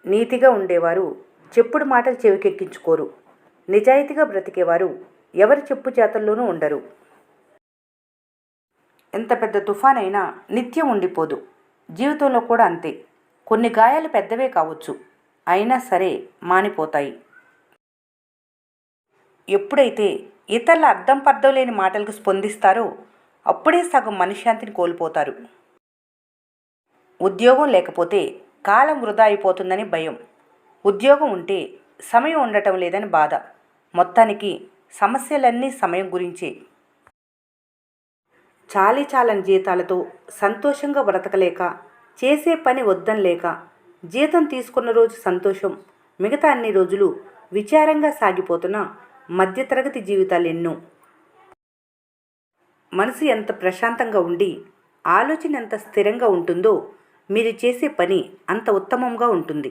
నీతిగా ఉండేవారు చెప్పుడు మాటలు చెవికెక్కించుకోరు. నిజాయితీగా బ్రతికేవారు ఎవరి చెప్పు చేతల్లోనూ ఉండరు. ఎంత పెద్ద తుఫానైనా నిత్యం ఉండిపోదు. జీవితంలో కూడా అంతే. కొన్ని గాయాలు పెద్దవే కావచ్చు, అయినా సరే మానిపోతాయి. ఎప్పుడైతే ఇతరుల అర్థం పర్థం లేని మాటలకు స్పందిస్తారో అప్పుడే సగం మనశ్శాంతిని కోల్పోతారు. ఉద్యోగం లేకపోతే కాలం వృధా అయిపోతుందని భయం. ఉద్యోగం ఉంటే సమయం ఉండటం లేదని బాధ. మొత్తానికి సమస్యలన్నీ సమయం గురించే. చాలీ చాలని జీతాలతో సంతోషంగా బ్రతకలేక, చేసే పని వద్దనలేక, జీతం తీసుకున్న రోజు సంతోషం, మిగతా అన్ని రోజులు విచారంగా సాగిపోతున్న మధ్యతరగతి జీవితాలు ఎన్నో. మనసు ఎంత ప్రశాంతంగా ఉండి ఆలోచన ఎంత స్థిరంగా ఉంటుందో మీరు చేసే పని అంత ఉత్తమంగా ఉంటుంది.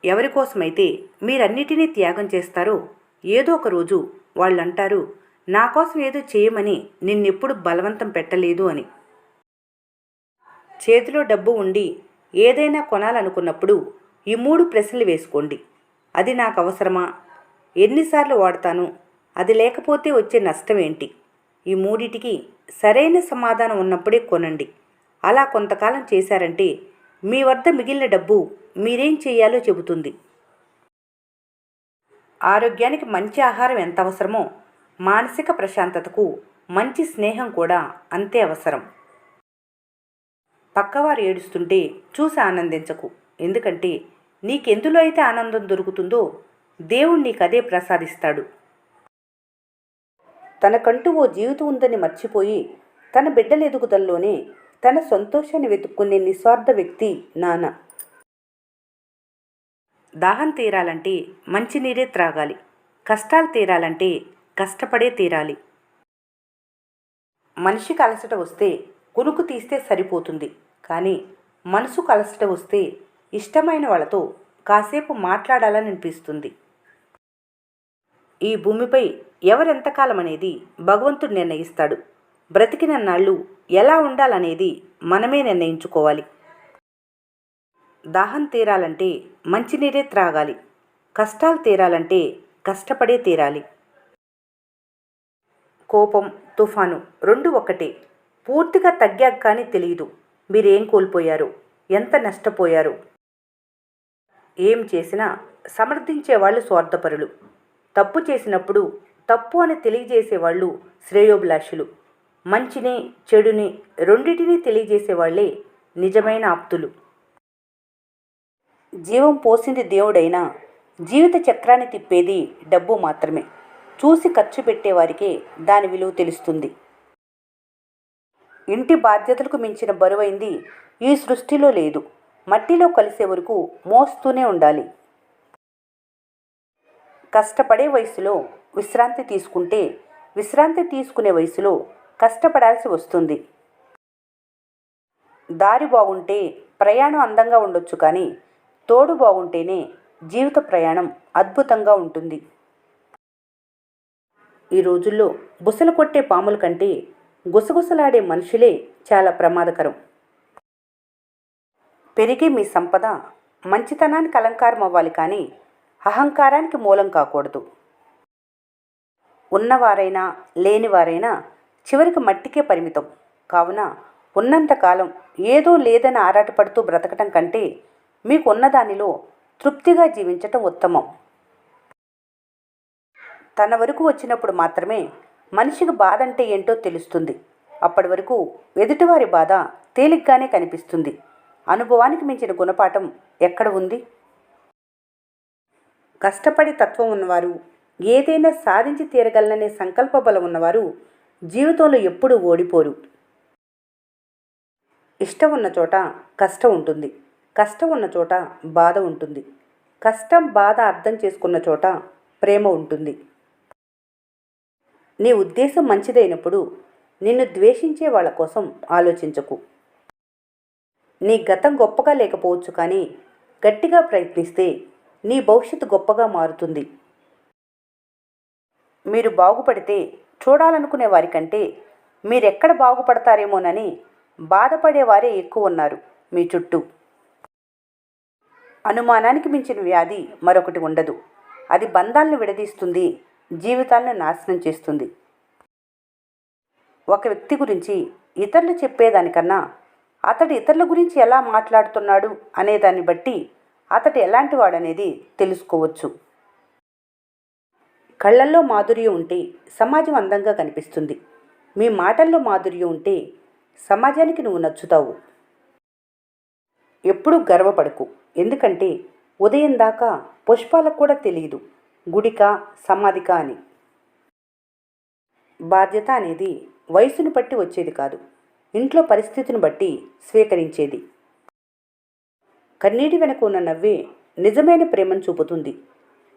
ఎవరి కోసమైతే మీరన్నిటినీ త్యాగం చేస్తారో ఏదో ఒక రోజు వాళ్ళంటారు, నా కోసం ఏదో చేయమని నిన్నెప్పుడు బలవంతం పెట్టలేదు అని. చేతిలో డబ్బు ఉండి ఏదైనా కొనాలనుకున్నప్పుడు ఈ 3 ప్రశ్నలు వేసుకోండి. అది నాకు అవసరమా? ఎన్నిసార్లు వాడతాను? అది లేకపోతే వచ్చే నష్టం ఏంటి? ఈ మూడిటికి సరైన సమాధానం ఉన్నప్పుడే కొనండి. అలా కొంతకాలం చేశారంటే మీ వద్ద మిగిలిన డబ్బు మీరేం చేయాలో చెబుతుంది. ఆరోగ్యానికి మంచి ఆహారం ఎంత అవసరమో మానసిక ప్రశాంతతకు మంచి స్నేహం కూడా అంతే అవసరం. పక్కవారు ఏడుస్తుంటే చూసి ఆనందించకు. ఎందుకంటే నీకెందులో అయితే ఆనందం దొరుకుతుందో దేవుడు నీకదే ప్రసాదిస్తాడు. తనకంటూ ఓ జీవితం ఉందని మర్చిపోయి తన బిడ్డల ఎదుగుదలలోనే తన సంతోషాన్ని వెతుక్కునే నిస్వార్థ వ్యక్తి నాన్న. దాహం తీరాలంటే మంచినీరే త్రాగాలి. కష్టాలు తీరాలంటే కష్టపడే తీరాలి. మనిషికి అలసట వస్తే కునుకు తీస్తే సరిపోతుంది. కానీ మనసుకు అలసట వస్తే ఇష్టమైన వాళ్ళతో కాసేపు మాట్లాడాలని అనిపిస్తుంది. ఈ భూమిపై ఎవరెంతకాలం అనేది భగవంతుడు నిర్ణయిస్తాడు. బ్రతికినన్నాళ్ళు ఎలా ఉండాలనేది మనమే నిర్ణయించుకోవాలి. దాహం తీరాలంటే మంచినీరే త్రాగాలి. కష్టాలు తీరాలంటే కష్టపడే తీరాలి. కోపం, తుఫాను రెండు ఒక్కటే. పూర్తిగా తగ్గాక కానీ తెలియదు మీరేం కోల్పోయారు, ఎంత నష్టపోయారు. ఏం చేసినా సమర్థించేవాళ్ళు స్వార్థపరులు. తప్పు చేసినప్పుడు తప్పు అని తెలియజేసేవాళ్ళు శ్రేయోభిలాషులు. మంచిని చెడుని రెండిటినీ తెలియజేసేవాళ్లే నిజమైన ఆప్తులు. జీవం పోసింది దేవుడైనా జీవిత చక్రాన్ని తిప్పేది డబ్బు మాత్రమే. చూసి ఖర్చు పెట్టేవారికే దాని విలువ తెలుస్తుంది. ఇంటి బాధ్యతలకు మించిన బరువైంది ఈ సృష్టిలో లేదు. మట్టిలో కలిసే వరకు మోస్తూనే ఉండాలి. కష్టపడే వయసులో విశ్రాంతి తీసుకుంటే విశ్రాంతి తీసుకునే వయసులో కష్టపడాల్సి వస్తుంది. దారి బాగుంటే ప్రయాణం అందంగా ఉండొచ్చు, కానీ తోడు బాగుంటేనే జీవిత ప్రయాణం అద్భుతంగా ఉంటుంది. ఈ రోజుల్లో బుసలు కొట్టే పాముల కంటే గుసగుసలాడే మనుషులే చాలా ప్రమాదకరం. పెరిగే మీ సంపద మంచితనానికి అలంకారం అవ్వాలి, కానీ అహంకారానికి మూలం కాకూడదు. ఉన్నవారైనా లేనివారైనా చివరికి మట్టికే పరిమితం. కావున ఉన్నంతకాలం ఏదో లేదని ఆరాటపడుతూ బ్రతకటం కంటే మీకు ఉన్నదానిలో తృప్తిగా జీవించటం ఉత్తమం. తన వరకు వచ్చినప్పుడు మాత్రమే మనిషికి బాధ అంటే ఏంటో తెలుస్తుంది. అప్పటి వరకు ఎదుటివారి బాధ తేలిగ్గానే కనిపిస్తుంది. అనుభవానికి మించిన గుణపాఠం ఎక్కడ ఉంది? కష్టపడి తత్వం ఉన్నవారు, ఏదైనా సాధించి తీరగలననే సంకల్ప బలం ఉన్నవారు జీవితంలో ఎప్పుడూ ఓడిపోరు. ఇష్టం ఉన్న చోట కష్టం ఉంటుంది. కష్టం ఉన్న చోట బాధ ఉంటుంది. కష్టం బాధ అర్థం చేసుకున్న చోట ప్రేమ ఉంటుంది. నీ ఉద్దేశం మంచిదైనప్పుడు నిన్ను ద్వేషించే వాళ్ళ కోసం ఆలోచించకు. నీ గతం గొప్పగా లేకపోవచ్చు, కానీ గట్టిగా ప్రయత్నిస్తే నీ భవిష్యత్తు గొప్పగా మారుతుంది. మీరు బాగుపడితే చూడాలనుకునే వారికంటే మీరెక్కడ బాగుపడతారేమోనని బాధపడేవారే ఎక్కువ ఉన్నారు మీ చుట్టూ. అనుమానానికి మించిన వ్యాధి మరొకటి ఉండదు. అది బంధాలను విడదీస్తుంది, జీవితాలను నాశనం చేస్తుంది. ఒక వ్యక్తి గురించి ఇతరులు చెప్పేదానికన్నా అతడు ఇతరుల గురించి ఎలా మాట్లాడుతున్నాడు అనేదాన్ని బట్టి అతడు ఎలాంటి వాడనేది తెలుసుకోవచ్చు. కళ్ళల్లో మాధుర్యం ఉంటే సమాజం అందంగా కనిపిస్తుంది. మీ మాటల్లో మాధుర్యం ఉంటే సమాజానికి నువ్వు నచ్చుతావు. ఎప్పుడూ గర్వపడకు. ఎందుకంటే ఉదయం దాకా పుష్పాలకు కూడా తెలియదు గుడిక సమాధిక అని. బాధ్యత అనేది వయసును బట్టి వచ్చేది కాదు, ఇంట్లో పరిస్థితిని బట్టి స్వీకరించేది. కన్నీటి వెనక ఉన్న నవ్వే నిజమైన ప్రేమను చూపుతుంది.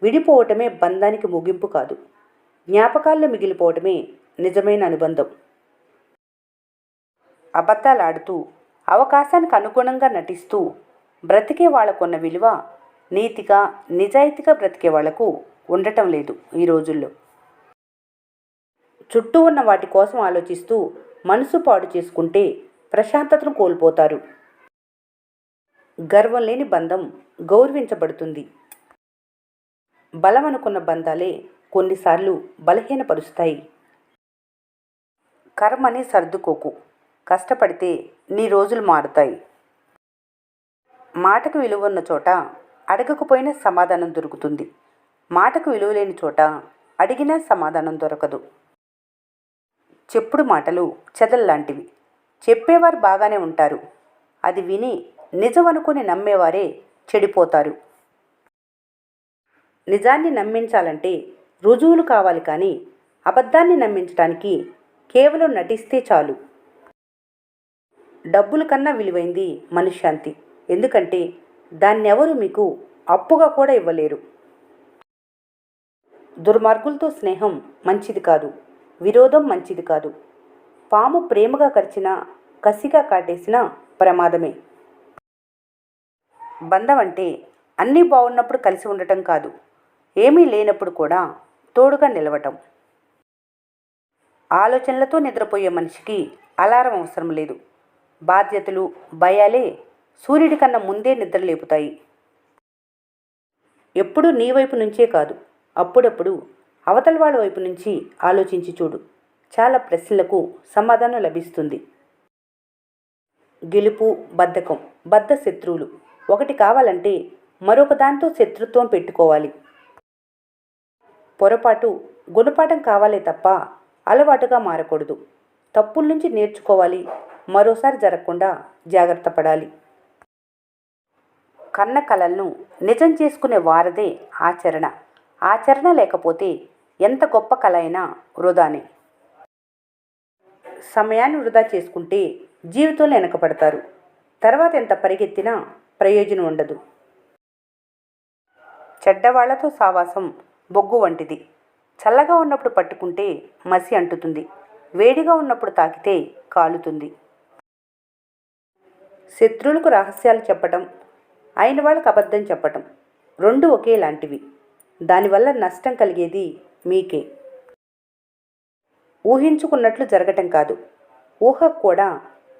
విడిపోవటమే బంధానికి ముగింపు కాదు, జ్ఞాపకాల్లో మిగిలిపోవటమే నిజమైన అనుబంధం. అబద్ధాలాడుతూ అవకాశానికి అనుగుణంగా నటిస్తూ బ్రతికే వాళ్ళకున్న విలువ నీతిగా నిజాయితీగా బ్రతికే వాళ్లకు ఉండటం లేదు ఈ రోజుల్లో. చుట్టూ ఉన్న వాటి కోసం ఆలోచిస్తూ మనసు పాడు చేసుకుంటే ప్రశాంతతను కోల్పోతారు. గర్వం లేని బంధం గౌరవించబడుతుంది. బలం అనుకున్న బంధాలే కొన్నిసార్లు బలహీనపరుస్తాయి. కర్మని సర్దుకోకు. కష్టపడితే నీ రోజులు మారుతాయి. మాటకు విలువ ఉన్న చోట అడగకపోయినా సమాధానం దొరుకుతుంది. మాటకు విలువ లేని చోట అడిగినా సమాధానం దొరకదు. చెప్పుడు మాటలు చెదల్లాంటివి. చెప్పేవారు బాగానే ఉంటారు, అది విని నిజం అనుకుని నమ్మేవారే చెడిపోతారు. నిజాన్ని నమ్మించాలంటే రుజువులు కావాలి, కానీ అబద్ధాన్ని నమ్మించడానికి కేవలం నటిస్తే చాలు. డబ్బుల కన్నా విలువైంది మనశ్శాంతి. ఎందుకంటే దాన్నెవరూ మీకు అప్పుగా కూడా ఇవ్వలేరు. దుర్మార్గులతో స్నేహం మంచిది కాదు, విరోధం మంచిది కాదు. పాము ప్రేమగా కరిచినా కసిగా కాటేసినా ప్రమాదమే. బంధం అంటే అన్నీ బాగున్నప్పుడు కలిసి ఉండటం కాదు, ఏమీ లేనప్పుడు కూడా తోడుగా నిలవటం. ఆలోచనలతో నిద్రపోయే మనిషికి అలారం అవసరం లేదు. బాధ్యతలు భయాలే సూర్యుడి కన్నా ముందే నిద్ర లేపుతాయి. ఎప్పుడూ నీ వైపు నుంచే కాదు, అప్పుడప్పుడు అవతల వాళ్ళ వైపు నుంచి ఆలోచించి చూడు. చాలా ప్రశ్నలకు సమాధానం లభిస్తుంది. గెలుపు బద్ధకం బద్ధ శత్రువులు. ఒకటి కావాలంటే మరొక దాంతో శత్రుత్వం పెట్టుకోవాలి. పొరపాటు గుణపాఠం కావాలే తప్ప అలవాటుగా మారకూడదు. తప్పుల నుంచి నేర్చుకోవాలి, మరోసారి జరగకుండా జాగ్రత్త పడాలి. కన్న కలలను నిజం చేసుకునే వారదే ఆచరణ. ఆచరణ లేకపోతే ఎంత గొప్ప కల అయినా వృధానే. సమయాన్ని వృధా చేసుకుంటే జీవితంలో వెనకపడతారు. తర్వాత ఎంత పరిగెత్తినా ప్రయోజనం ఉండదు. చెడ్డవాళ్లతో సావాసం బొగ్గు వంటిది. చల్లగా ఉన్నప్పుడు పట్టుకుంటే మసి అంటుతుంది, వేడిగా ఉన్నప్పుడు తాకితే కాలుతుంది. శత్రువులకు రహస్యాలు చెప్పటం, అయిన వాళ్ళకు అబద్ధం చెప్పటం రెండు ఒకేలాంటివి. దానివల్ల నష్టం కలిగేది మీకే. ఊహించుకున్నట్లు జరగటం కాదు, ఊహకు కూడా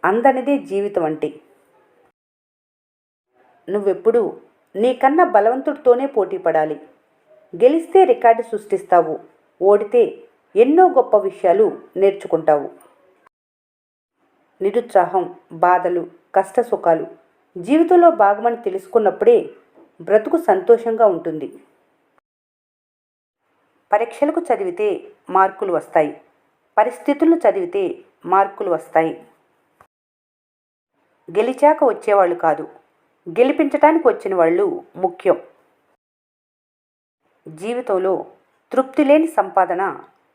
అందనిదే జీవితం అంటే. నువ్వెప్పుడు నీకన్నా బలవంతుడితోనే పోటీ పడాలి. గెలిస్తే రికార్డు సృష్టిస్తావు, ఓడితే ఎన్నో గొప్ప విషయాలు నేర్చుకుంటావు. నిరుత్సాహం బాధలు కష్టసుఖాలు జీవితంలో భాగమని తెలుసుకున్నప్పుడే బ్రతుకు సంతోషంగా ఉంటుంది. పరీక్షలకు చదివితే మార్కులు వస్తాయి, పరిస్థితులను చదివితే మార్కులు వస్తాయి. గెలిచాక వచ్చేవాళ్ళు కాదు, గెలిపించటానికి వచ్చిన వాళ్ళు ముఖ్యం. జీవితంలో తృప్తి లేని సంపాదన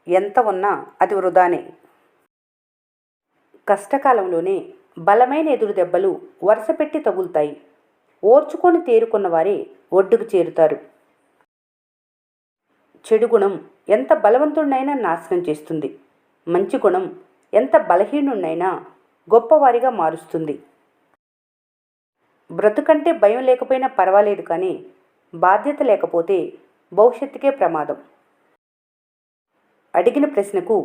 ఎంత ఉన్నా అది వృధానే. కష్టకాలంలోనే బలమైన ఎదురు దెబ్బలు వరుసపెట్టి తగులుతాయి. ఓర్చుకొని తేరుకున్న వారే ఒడ్డుకు చేరుతారు. చెడు గుణం ఎంత బలవంతుడినైనా నాశనం చేస్తుంది. మంచి గుణం ఎంత బలహీనుడినైనా గొప్పవారిగా మారుస్తుంది. బ్రతుకంటే భయం లేకపోయినా పర్వాలేదు, కానీ బాధ్యత లేకపోతే భవిష్యత్తుకే ప్రమాదం. అడిగిన ప్రశ్నకు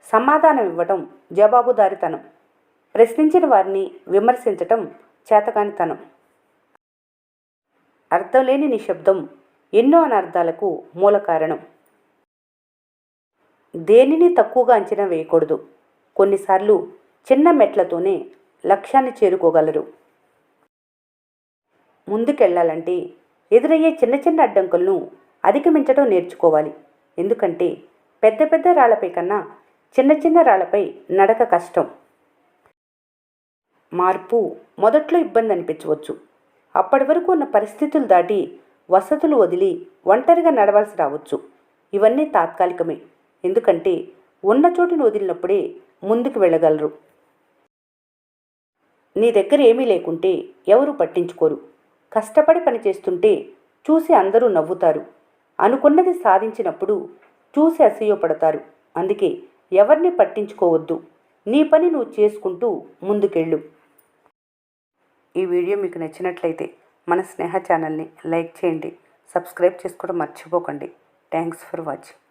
సమాధానం ఇవ్వటం జవాబుదారీతనం. ప్రశ్నించిన వారిని విమర్శించటం చేతకానితనం. అర్థం లేని నిశ్శబ్దం ఎన్నో అనర్థాలకు మూల కారణం. దేనిని తక్కువగా అంచనా వేయకూడదు. కొన్నిసార్లు చిన్న మెట్లతోనే లక్ష్యాన్ని చేరుకోగలరు. ముందుకెళ్లాలంటే ఎదురయ్యే చిన్న చిన్న అడ్డంకులను అధిగమించడం నేర్చుకోవాలి. ఎందుకంటే పెద్ద పెద్ద రాళ్లపై కన్నా చిన్న చిన్న రాళ్లపై నడక కష్టం. మార్పు మొదట్లో ఇబ్బంది అనిపించవచ్చు. అప్పటి వరకు ఉన్న పరిస్థితులు దాటి వసతులు వదిలి ఒంటరిగా నడవాల్సి రావచ్చు. ఇవన్నీ తాత్కాలికమే. ఎందుకంటే ఉన్న చోటును వదిలినప్పుడే ముందుకు వెళ్ళగలరు. నీ దగ్గర ఏమీ లేకుంటే ఎవరు పట్టించుకోరు. కష్టపడి పనిచేస్తుంటే చూసి అందరూ నవ్వుతారు. అనుకున్నది సాధించినప్పుడు చూసి అసూయపడతారు. అందుకే ఎవరిని పట్టించుకోవద్దు. నీ పని నువ్వు చేసుకుంటూ ముందుకెళ్ళు. ఈ వీడియో మీకు నచ్చినట్లయితే మన స్నేహ ఛానల్ని లైక్ చేయండి. సబ్స్క్రైబ్ చేసుకోవడం మర్చిపోకండి. Thanks for watching.